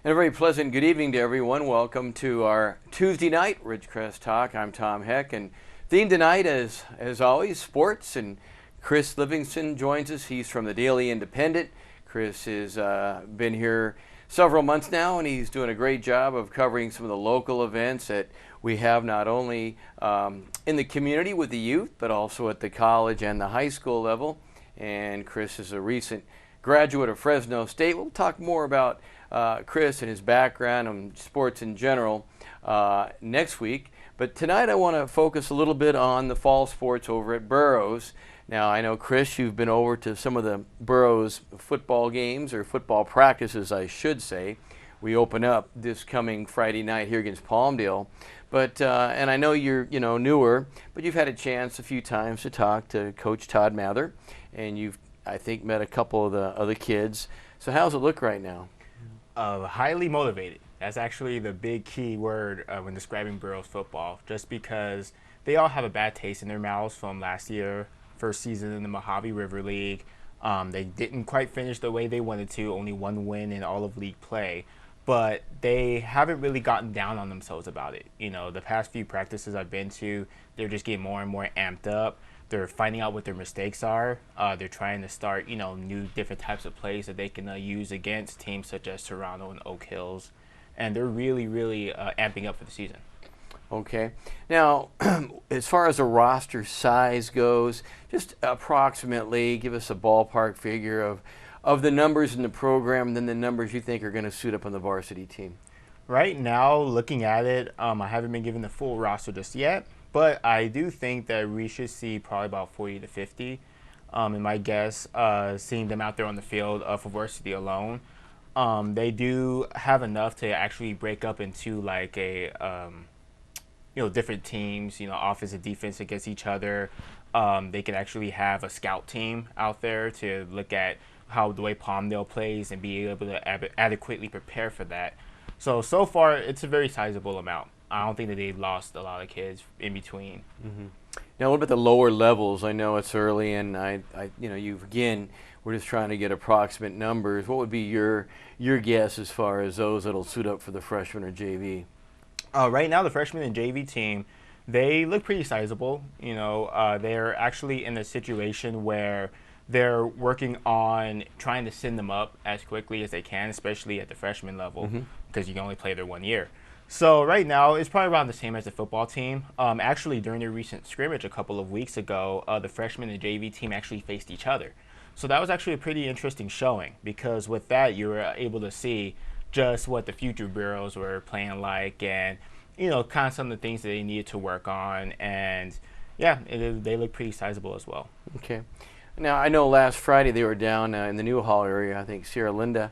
And a very pleasant good evening to everyone. Welcome to our Tuesday night Ridgecrest Talk. I'm Tom Heck, and theme tonight, as always, sports. And Chris Livingston joins us. He's from the Daily Independent. Chris has been here several months now, and he's doing a great job of covering some of the local events that we have not only in the community with the youth, but also at the college and the high school level. And Chris is a recent graduate of Fresno State. We'll talk more about Chris and his background and sports in general next week. But tonight I want to focus a little bit on the fall sports over at Burroughs. Now I know, Chris, you've been over to some of the Burroughs football games, or football practices I should say. We open up this coming Friday night here against Palmdale. But and I know you're newer, but you've had a chance a few times to talk to Coach Todd Mather, and you've, I think, met a couple of the other kids. So how's it look right now? Highly motivated. That's actually the big key word when describing Burroughs football, just because they all have a bad taste in their mouths from last year, first season in the Mojave River League. They didn't quite finish the way they wanted to, only one win in all of league play, but they haven't really gotten down on themselves about it. You know, the past few practices I've been to, they're just getting more and more amped up. They're finding out what their mistakes are. They're trying to start, new different types of plays that they can use against teams such as Toronto and Oak Hills. And they're really, really amping up for the season. Okay. Now, as far as the roster size goes, just approximately give us a ballpark figure of the numbers in the program and then the numbers you think are going to suit up on the varsity team. Right now, looking at it, I haven't been given the full roster just yet. But I do think that we should see probably about 40 to 50. In my guess, seeing them out there on the field for varsity alone, they do have enough to actually break up into like a, different teams, offense and defense against each other. They can actually have a scout team out there to look at how the way Palmdale plays and be able to adequately prepare for that. So far, it's a very sizable amount. I don't think that they lost a lot of kids in between. Mm-hmm. Now, what about the lower levels? I know it's early, and we're just trying to get approximate numbers. What would be your guess as far as those that'll suit up for the freshman or JV? Right now, the freshman and JV team, they look pretty sizable. They're actually in a situation where they're working on trying to send them up as quickly as they can, especially at the freshman level, because you can only play there 1 year. So right now, it's probably around the same as the football team. Actually, during their recent scrimmage a couple of weeks ago, the freshman and JV team actually faced each other. So that was actually a pretty interesting showing, because with that, you were able to see just what the future Burroughs were playing like, and kind of some of the things that they needed to work on. And yeah, they look pretty sizable as well. Okay. Now, I know last Friday they were down in the Newhall area. I think Sierra Linda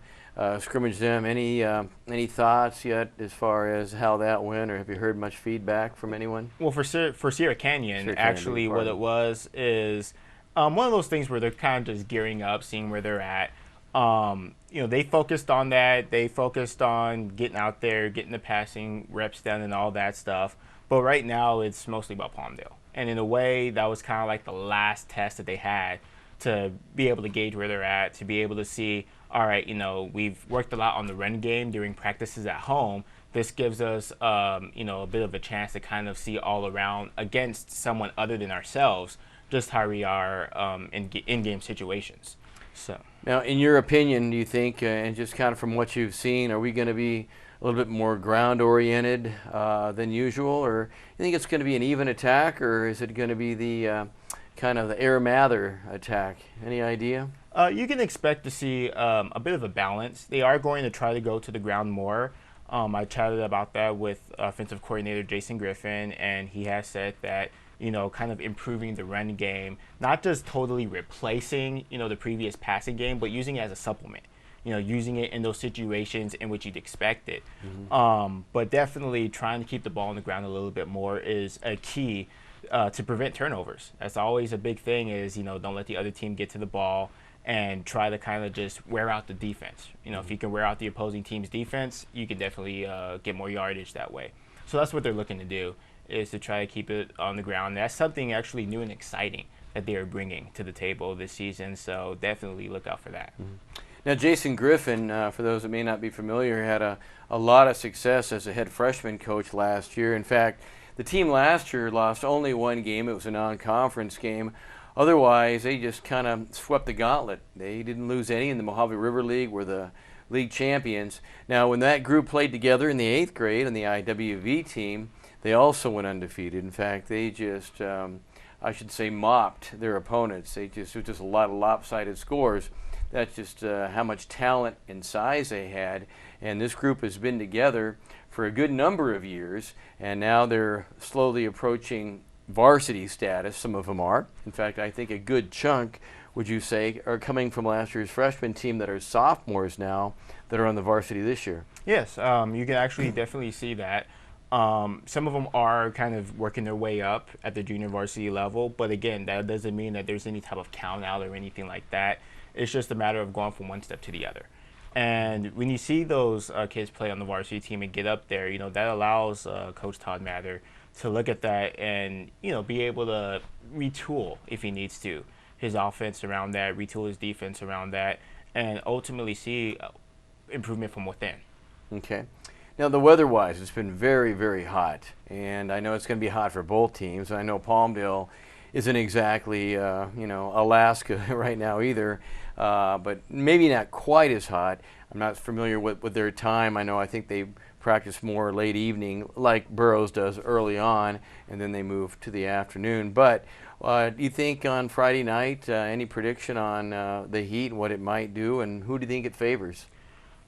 scrimmaged them. Any thoughts yet as far as how that went, or have you heard much feedback from anyone? Well, for Sierra Canyon, actually what it was is one of those things where they're kind of just gearing up, seeing where they're at. They focused on that. They focused on getting out there, getting the passing reps done and all that stuff. But right now it's mostly about Palmdale. And in a way, that was kind of like the last test that they had to be able to gauge where they're at, to be able to see, all right, we've worked a lot on the run game during practices at home. This gives us, a bit of a chance to kind of see all around against someone other than ourselves, just how we are in-game situations. So now, in your opinion, do you think, and just kind of from what you've seen, are we going to be a little bit more ground-oriented than usual, or you think it's going to be an even attack, or is it going to be the kind of the Air Mather attack? Any idea? You can expect to see a bit of a balance. They are going to try to go to the ground more. I chatted about that with offensive coordinator Jason Griffin, and he has said that, kind of improving the run game, not just totally replacing, the previous passing game, but using it as a supplement. Using it in those situations in which you'd expect it. But definitely trying to keep the ball on the ground a little bit more is a key to prevent turnovers. That's always a big thing is, don't let the other team get to the ball and try to kind of just wear out the defense. If you can wear out the opposing team's defense, you can definitely get more yardage that way. So that's what they're looking to do, is to try to keep it on the ground. That's something actually new and exciting that they are bringing to the table this season, so definitely look out for that. Now, Jason Griffin, for those that may not be familiar, had a lot of success as a head freshman coach last year. In fact, the team last year lost only one game. It was a non-conference game. Otherwise, they just kind of swept the gauntlet. They didn't lose any in the Mojave River League, were the league champions. Now, when that group played together in the 8th grade on the IWV team, they also went undefeated. In fact, they just, I should say, mopped their opponents. It was just a lot of lopsided scores. That's just how much talent and size they had. And this group has been together for a good number of years, and now they're slowly approaching varsity status. Some of them are. In fact, I think a good chunk, would you say, are coming from last year's freshman team that are sophomores now that are on the varsity this year. Yes, you can actually definitely see that. Some of them are kind of working their way up at the junior varsity level, but again, that doesn't mean that there's any type of count out or anything like that. It's just a matter of going from one step to the other. And when you see those kids play on the varsity team and get up there, that allows Coach Todd Mather to look at that and, be able to retool if he needs to his offense around that, retool his defense around that, and ultimately see improvement from within. Okay. Now, the weather-wise, it's been very, very hot, and I know it's going to be hot for both teams. I know Palmdale isn't exactly, Alaska right now either, but maybe not quite as hot. I'm not familiar with their time. I think they practice more late evening, like Burroughs does early on, and then they move to the afternoon. But do you think on Friday night, any prediction on the heat and what it might do, and who do you think it favors?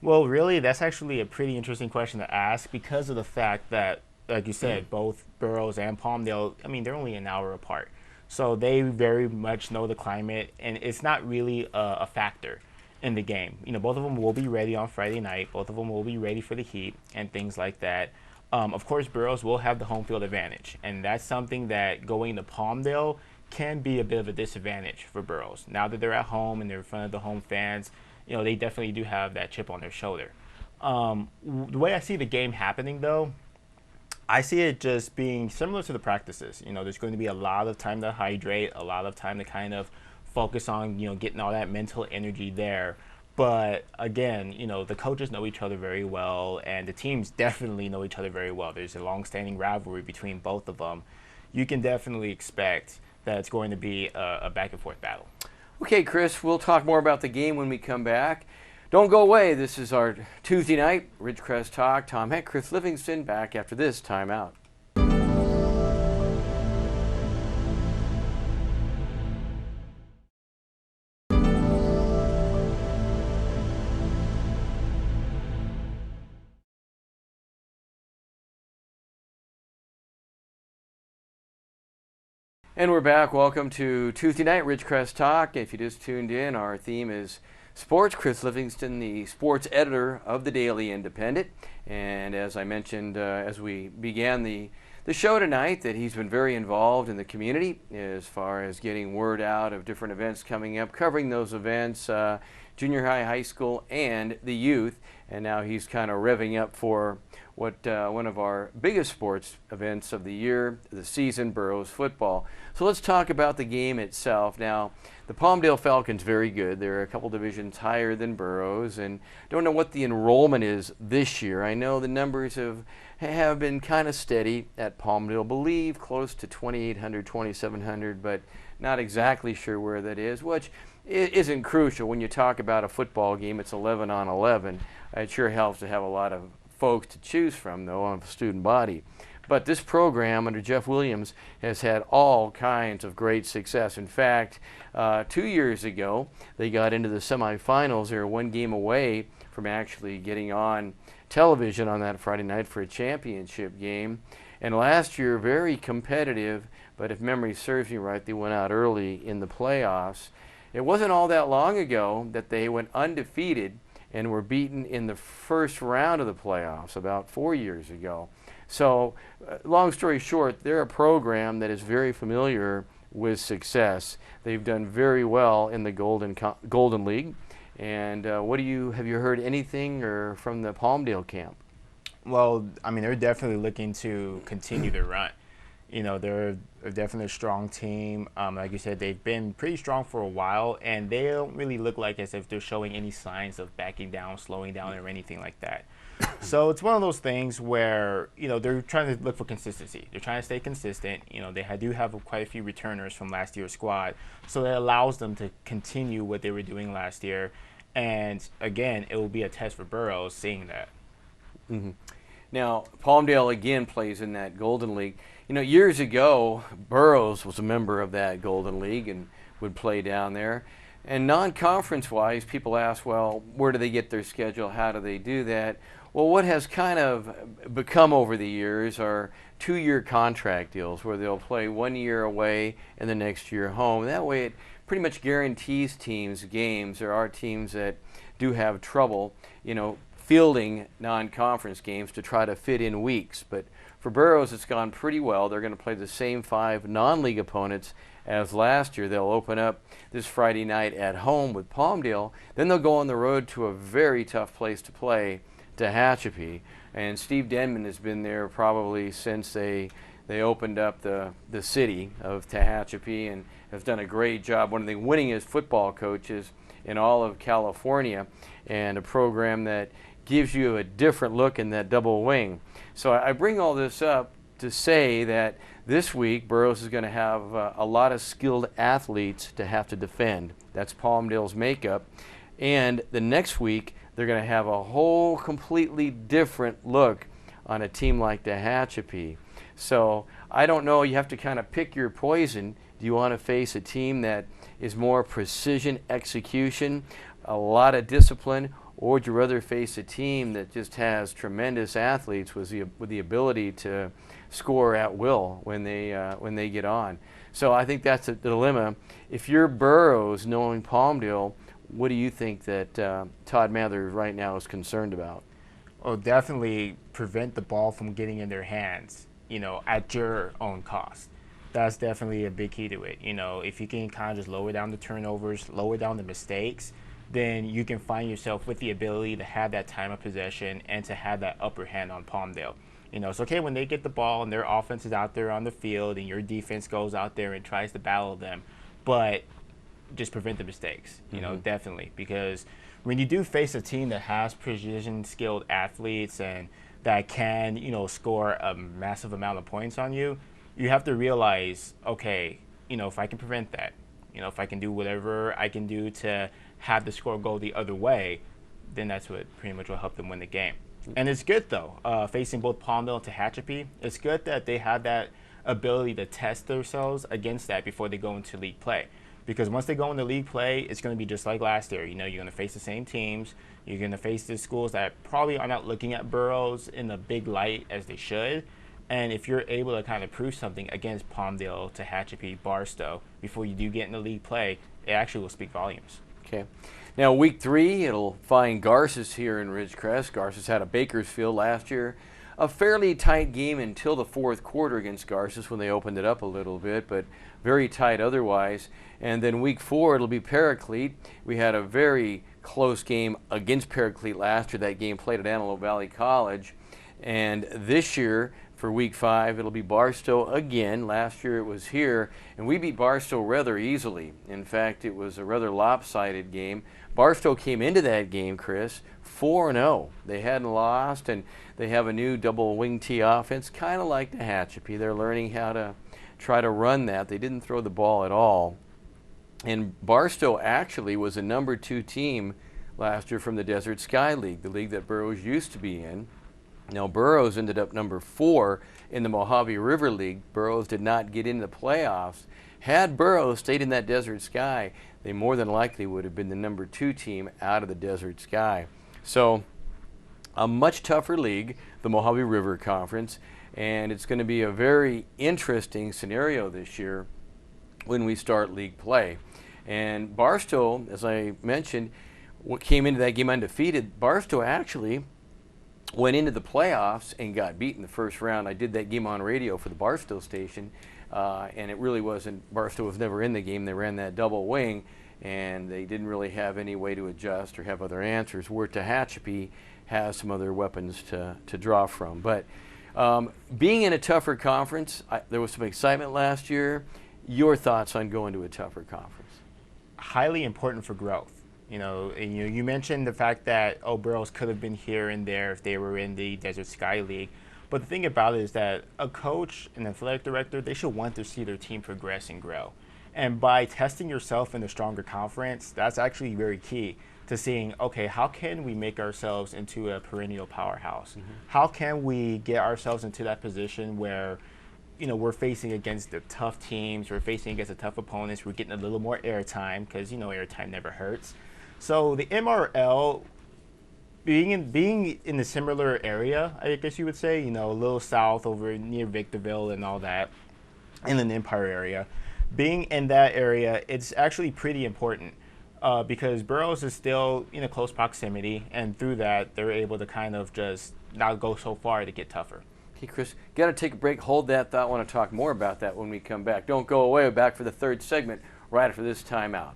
Well, really, that's actually a pretty interesting question to ask because of the fact that, like you said, both Burroughs and Palmdale, they're only an hour apart. So they very much know the climate, and it's not really a factor in the game. Both of them will be ready on Friday night. Both of them will be ready for the heat and things like that. Of course, Burroughs will have the home field advantage, and that's something that going to Palmdale can be a bit of a disadvantage for Burroughs. Now that they're at home and they're in front of the home fans, they definitely do have that chip on their shoulder. The way I see the game happening, though, I see it just being similar to the practices. There's going to be a lot of time to hydrate, a lot of time to kind of focus on, getting all that mental energy there. But again, the coaches know each other very well, and the teams definitely know each other very well. There's a long-standing rivalry between both of them. You can definitely expect that it's going to be a back-and-forth battle. Okay, Chris, we'll talk more about the game when we come back. Don't go away. This is our Tuesday night Ridgecrest Talk. Tom Heck, Chris Livingston, back after this timeout. And we're back. Welcome to Tuesday night Ridgecrest Talk. If you just tuned in, our theme is sports. Chris Livingston, the sports editor of the Daily Independent. And as I mentioned as we began the show tonight, that he's been very involved in the community as far as getting word out of different events coming up, covering those events, junior high, high school, and the youth. And now he's kind of revving up for what one of our biggest sports events of the year, the season, Burroughs football. So let's talk about the game itself. Now, the Palmdale Falcons, very good. They're a couple divisions higher than Burroughs, and don't know what the enrollment is this year. I know the numbers have been kind of steady at Palmdale, believe close to 2,800, 2,700, but not exactly sure where that is, which isn't crucial. When you talk about a football game, it's 11 on 11. It sure helps to have a lot of folks to choose from, though, on the student body. But this program under Jeff Williams has had all kinds of great success. In fact, 2 years ago, they got into the semifinals. They were one game away from actually getting on television on that Friday night for a championship game. And last year, very competitive, but if memory serves me right, they went out early in the playoffs. It wasn't all that long ago that they went undefeated and were beaten in the first round of the playoffs about 4 years ago. So, long story short, they're a program that is very familiar with success. They've done very well in the Golden League. And have you heard anything from the Palmdale camp? Well, they're definitely looking to continue their run. They're definitely a strong team. Like you said, they've been pretty strong for a while, and they don't really look like as if they're showing any signs of backing down, slowing down, or anything like that. So it's one of those things where they're trying to look for consistency. They're trying to stay consistent. They do have quite a few returners from last year's squad, so that allows them to continue what they were doing last year. And again, it will be a test for Burroughs seeing that. Mm-hmm. Now, Palmdale again plays in that Golden League. Years ago, Burroughs was a member of that Golden League and would play down there. And non-conference-wise, people ask, well, where do they get their schedule? How do they do that? Well, what has kind of become over the years are 2-year contract deals where they'll play 1 year away and the next year home. That way it pretty much guarantees teams games. There are teams that do have trouble, fielding non-conference games to try to fit in weeks. But for Burroughs, it's gone pretty well. They're going to play the same 5 non-league opponents as last year. They'll open up this Friday night at home with Palmdale. Then they'll go on the road to a very tough place to play, Tehachapi. And Steve Denman has been there probably since they opened up the city of Tehachapi and has done a great job. One of the winningest football coaches in all of California, and a program that gives you a different look in that double wing. So I bring all this up to say that this week Burroughs is going to have a lot of skilled athletes to have to defend. That's Palmdale's makeup. And the next week they're going to have a whole completely different look on a team like Tehachapi. So I don't know, you have to kind of pick your poison. Do you want to face a team that is more precision execution, a lot of discipline, or would you rather face a team that just has tremendous athletes with the ability to score at will when they get on? So I think that's a dilemma. If you're Burroughs, knowing Palmdale, what do you think that Todd Mather right now is concerned about? Well, definitely prevent the ball from getting in their hands, at your own cost. That's definitely a big key to it. If you can kind of just lower down the turnovers, lower down the mistakes, then you can find yourself with the ability to have that time of possession and to have that upper hand on Palmdale. It's okay when they get the ball and their offense is out there on the field and your defense goes out there and tries to battle them, but just prevent the mistakes, definitely. Because when you do face a team that has precision-skilled athletes and that can, score a massive amount of points on you, you have to realize, okay, if I can prevent that, if I can do whatever I can do to have the score go the other way, then that's what pretty much will help them win the game. And it's good, though, facing both Palmdale and Tehachapi. It's good that they have that ability to test themselves against that before they go into league play. Because once they go into league play, it's going to be just like last year. You're going to face the same teams. You're going to face the schools that probably are not looking at Burroughs in a big light as they should. And if you're able to kind of prove something against Palmdale, Tehachapi, Barstow before you do get into league play, it actually will speak volumes. Okay. Now, week 3, it'll find Garces here in Ridgecrest. Garces had a Bakersfield last year. A fairly tight game until the 4th quarter against Garces when they opened it up a little bit, but very tight otherwise. And then week 4, it'll be Paraclete. We had a very close game against Paraclete last year. That game played at Antelope Valley College. And this year, for week 5, it'll be Barstow again. Last year it was here, and we beat Barstow rather easily. In fact, it was a rather lopsided game. Barstow came into that game, Chris, 4-0. They hadn't lost, and they have a new double wing T offense, kind of like Tehachapi. They're learning how to try to run that. They didn't throw the ball at all. And Barstow actually was a number 2 team last year from the Desert Sky League, the league that Burroughs used to be in. Now, Burroughs ended up number 4 in the Mojave River League. Burroughs did not get into the playoffs. Had Burroughs stayed in that Desert Sky, they more than likely would have been the number 2 team out of the Desert Sky. So, a much tougher league, the Mojave River Conference, and it's going to be a very interesting scenario this year when we start league play. And Barstow, as I mentioned, came into that game undefeated. Barstow actually went into the playoffs and got beat in the first round. I did that game on radio for the Barstow station, and it really wasn't, Barstow was never in the game. They ran that double wing, and they didn't really have any way to adjust or have other answers, where Tehachapi has some other weapons to draw from. But Being in a tougher conference, there was some excitement last year. Your thoughts on going to a tougher conference? Highly important for growth. And, you mentioned the fact that Burroughs could have been here and there if they were in the Desert Sky League. But the thing about it is that a coach, an athletic director, they should want to see their team progress and grow. And by testing yourself in a stronger conference, that's actually very key to seeing, okay, how can we make ourselves into a perennial powerhouse? Mm-hmm. How can we get ourselves into that position where, we're facing against the tough teams, we're facing against the tough opponents, we're getting a little more airtime because, airtime never hurts. So the MRL, being in a similar area, I guess you would say, a little south over near Victorville and all that, in the Empire area, being in that area, it's actually pretty important because Burroughs is still in a close proximity, and through that, they're able to kind of just not go so far to get tougher. Okay, Chris, got to take a break. Hold that thought. I want to talk more about that when we come back. Don't go away. We're back for the third segment right after this timeout.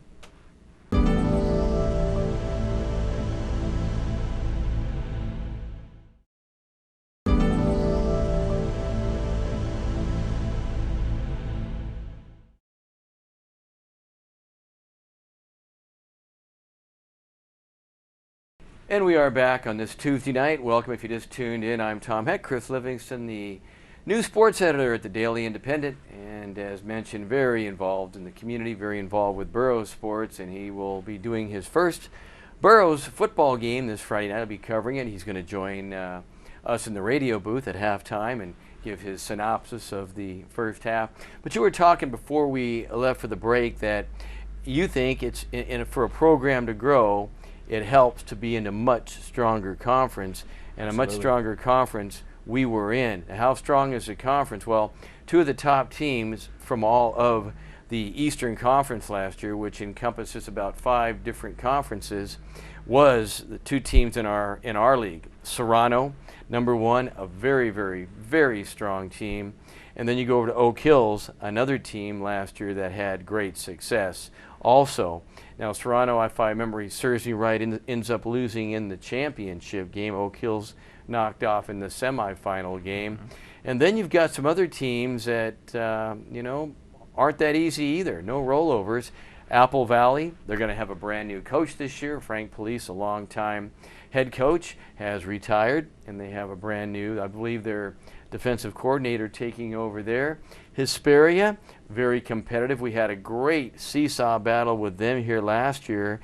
And we are back on this Tuesday night. Welcome if you just tuned in. I'm Tom Heck, Chris Livingston, the news sports editor at the Daily Independent, and as mentioned, very involved in the community, very involved with Burroughs sports, and he will be doing his first Burroughs football game this Friday night. I'll be covering it. He's going to join us in the radio booth at halftime and give his synopsis of the first half. But you were talking before we left for the break that you think it's for a program to grow, it helps to be in a much stronger conference, and Absolutely. A much stronger conference we were in. How strong is the conference? Well, two of the top teams from all of the Eastern Conference last year, which encompasses about 5 different conferences, was the 2 teams in our league. Serrano, number 1, a very, very, very strong team. And then you go over to Oak Hills, another team last year that had great success also. Now, Serrano, if my memory serves me right, ends up losing in the championship game. Oak Hills knocked off in the semifinal game. Mm-hmm. And then you've got some other teams that, aren't that easy either. No rollovers. Apple Valley, they're going to have a brand new coach this year. Frank Police, a longtime head coach, has retired, and they have a brand new, I believe their defensive coordinator taking over there. Hesperia, very competitive. We had a great seesaw battle with them here last year.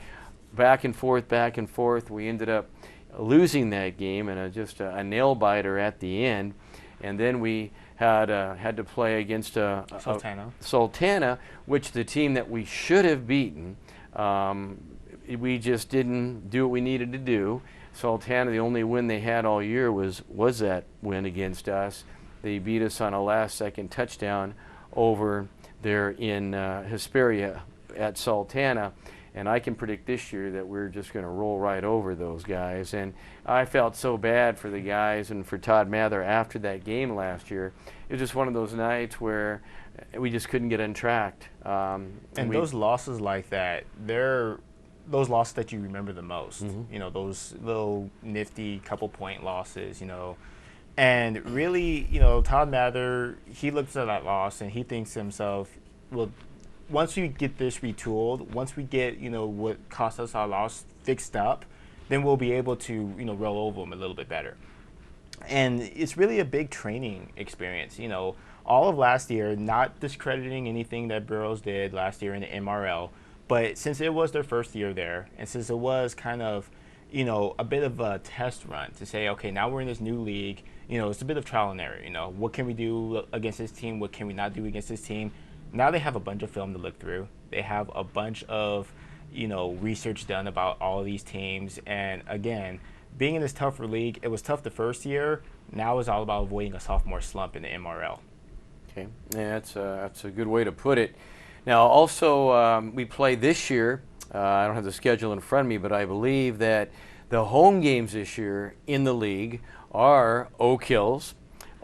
Back and forth, back and forth. We ended up losing that game and just a nail biter at the end. And then we had to play against Sultana, which the team that we should have beaten. We just didn't do what we needed to do. Sultana, the only win they had all year was that win against us. They beat us on a last-second touchdown over there in Hesperia at Sultana. And I can predict this year that we're just going to roll right over those guys. And I felt so bad for the guys and for Todd Mather after that game last year. It was just one of those nights where we just couldn't get untracked. And those losses like that, they're those losses that you remember the most. Mm-hmm. Those little nifty couple-point losses, And really, Todd Mather, he looks at that loss and he thinks to himself, well, once we get this retooled, once we get, what cost us our loss fixed up, then we'll be able to, roll over them a little bit better. And it's really a big training experience. All of last year, not discrediting anything that Burroughs did last year in the MRL, but since it was their first year there, and since it was kind of, a bit of a test run to say, okay, now we're in this new league, it's a bit of trial and error. What can we do against this team? What can we not do against this team? Now they have a bunch of film to look through. They have a bunch of, research done about all of these teams. And again, being in this tougher league, it was tough the first year. Now it's all about avoiding a sophomore slump in the MRL. Okay, yeah, that's a good way to put it. Now, also, we play this year. I don't have the schedule in front of me, but I believe that the home games this year in the league are Oak Hills,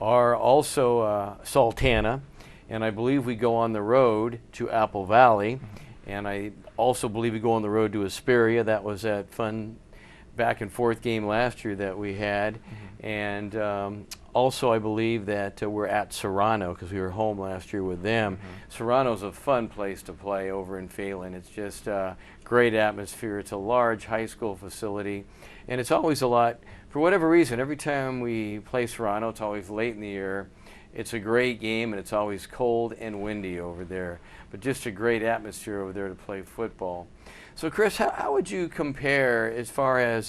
are also Sultana, and I believe we go on the road to Apple Valley, and I also believe we go on the road to Hesperia. That was that fun back and forth game last year that we had, and also, I believe that we're at Serrano because we were home last year with them. Serrano's a fun place to play over in Phelan. It's just a great atmosphere. It's a large high school facility, and it's always a lot, for whatever reason, every time we play Serrano, it's always late in the year. It's a great game, and it's always cold and windy over there, but just a great atmosphere over there to play football. So, Chris, how would you compare as far as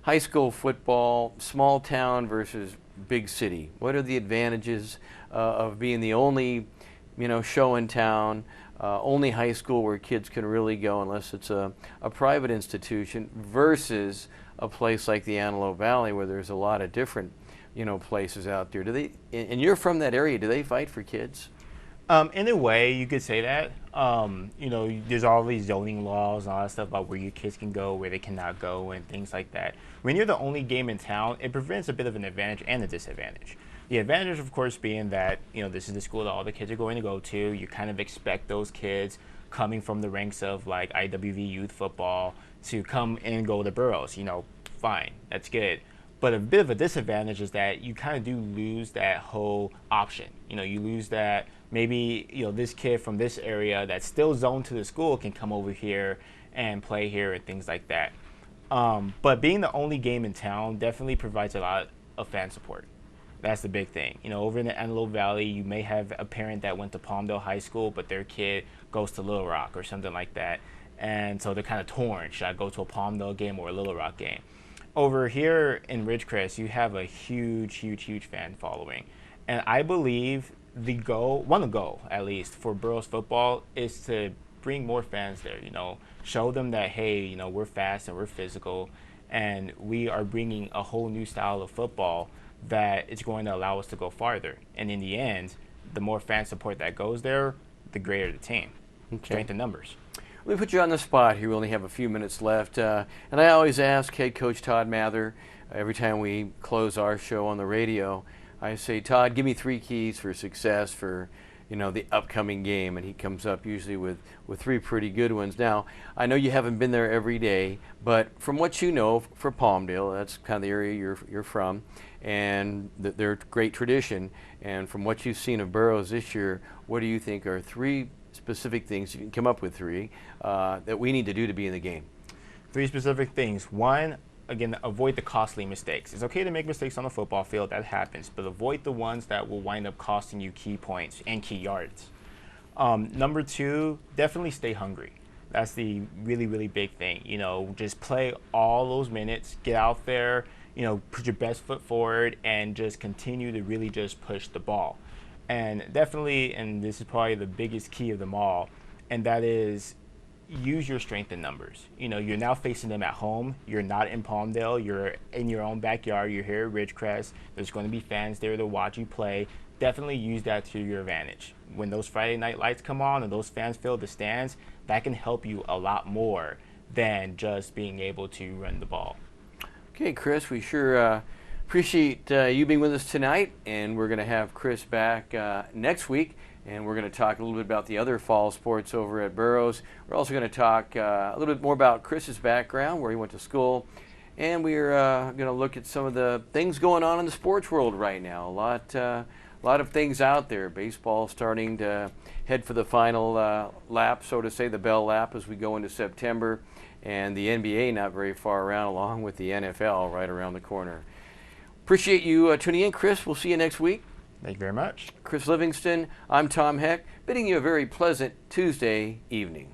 high school football, small town versus big city? What are the advantages of being the only, show in town, only high school where kids can really go unless it's a private institution versus a place like the Antelope Valley where there's a lot of different, places out there? Do they? And you're from that area. Do they fight for kids? In a way, you could say that. There's all these zoning laws and all that stuff about where your kids can go, where they cannot go, and things like that. When you're the only game in town, it prevents a bit of an advantage and a disadvantage. The advantage, of course, being that, this is the school that all the kids are going to go to. You kind of expect those kids coming from the ranks of like IWV youth football to come and go to Burroughs. Fine, that's good. But a bit of a disadvantage is that you kind of do lose that whole option. You lose that maybe, this kid from this area that's still zoned to the school can come over here and play here and things like that. But being the only game in town definitely provides a lot of fan support. That's the big thing. Over in the Antelope Valley, you may have a parent that went to Palmdale High School, but their kid goes to Little Rock or something like that. And so they're kind of torn. Should I go to a Palmdale game or a Little Rock game? Over here in Ridgecrest, you have a huge, huge, huge fan following. And I believe one goal, at least, for Burroughs football is to bring more fans there, show them that, hey, we're fast and we're physical, and we are bringing a whole new style of football that is going to allow us to go farther. And in the end, the more fan support that goes there, the greater the team. Okay. Strength in numbers. Let me put you on the spot here. We only have a few minutes left. And I always ask head coach Todd Mather, every time we close our show on the radio, I say, Todd, give me 3 keys for success for, the upcoming game. And he comes up usually with 3 pretty good ones. Now, I know you haven't been there every day, but from what you know for Palmdale, that's kind of the area you're from, and their great tradition. And from what you've seen of Burroughs this year, what do you think are 3 specific things, you can come up with 3, that we need to do to be in the game? 3 specific things. 1, again, avoid the costly mistakes. It's okay to make mistakes on the football field, that happens, but avoid the ones that will wind up costing you key points and key yards. Number 2, definitely stay hungry. That's the really, really big thing. Just play all those minutes, get out there, put your best foot forward, and just continue to really just push the ball. And definitely, and this is probably the biggest key of them all, and that is use your strength in numbers. You're now facing them at home. You're not in Palmdale. You're in your own backyard. You're here at Ridgecrest. There's going to be fans there to watch you play. Definitely use that to your advantage. When those Friday night lights come on and those fans fill the stands, that can help you a lot more than just being able to run the ball. Okay, Chris, we sure appreciate you being with us tonight, and we're going to have Chris back next week, and we're going to talk a little bit about the other fall sports over at Burroughs. We're also going to talk a little bit more about Chris's background, where he went to school, and we're going to look at some of the things going on in the sports world right now. A lot of things out there. Baseball starting to head for the final lap, so to say, the bell lap as we go into September, and the NBA not very far around, along with the NFL right around the corner. Appreciate you tuning in, Chris. We'll see you next week. Thank you very much. Chris Livingston, I'm Tom Heck, bidding you a very pleasant Tuesday evening.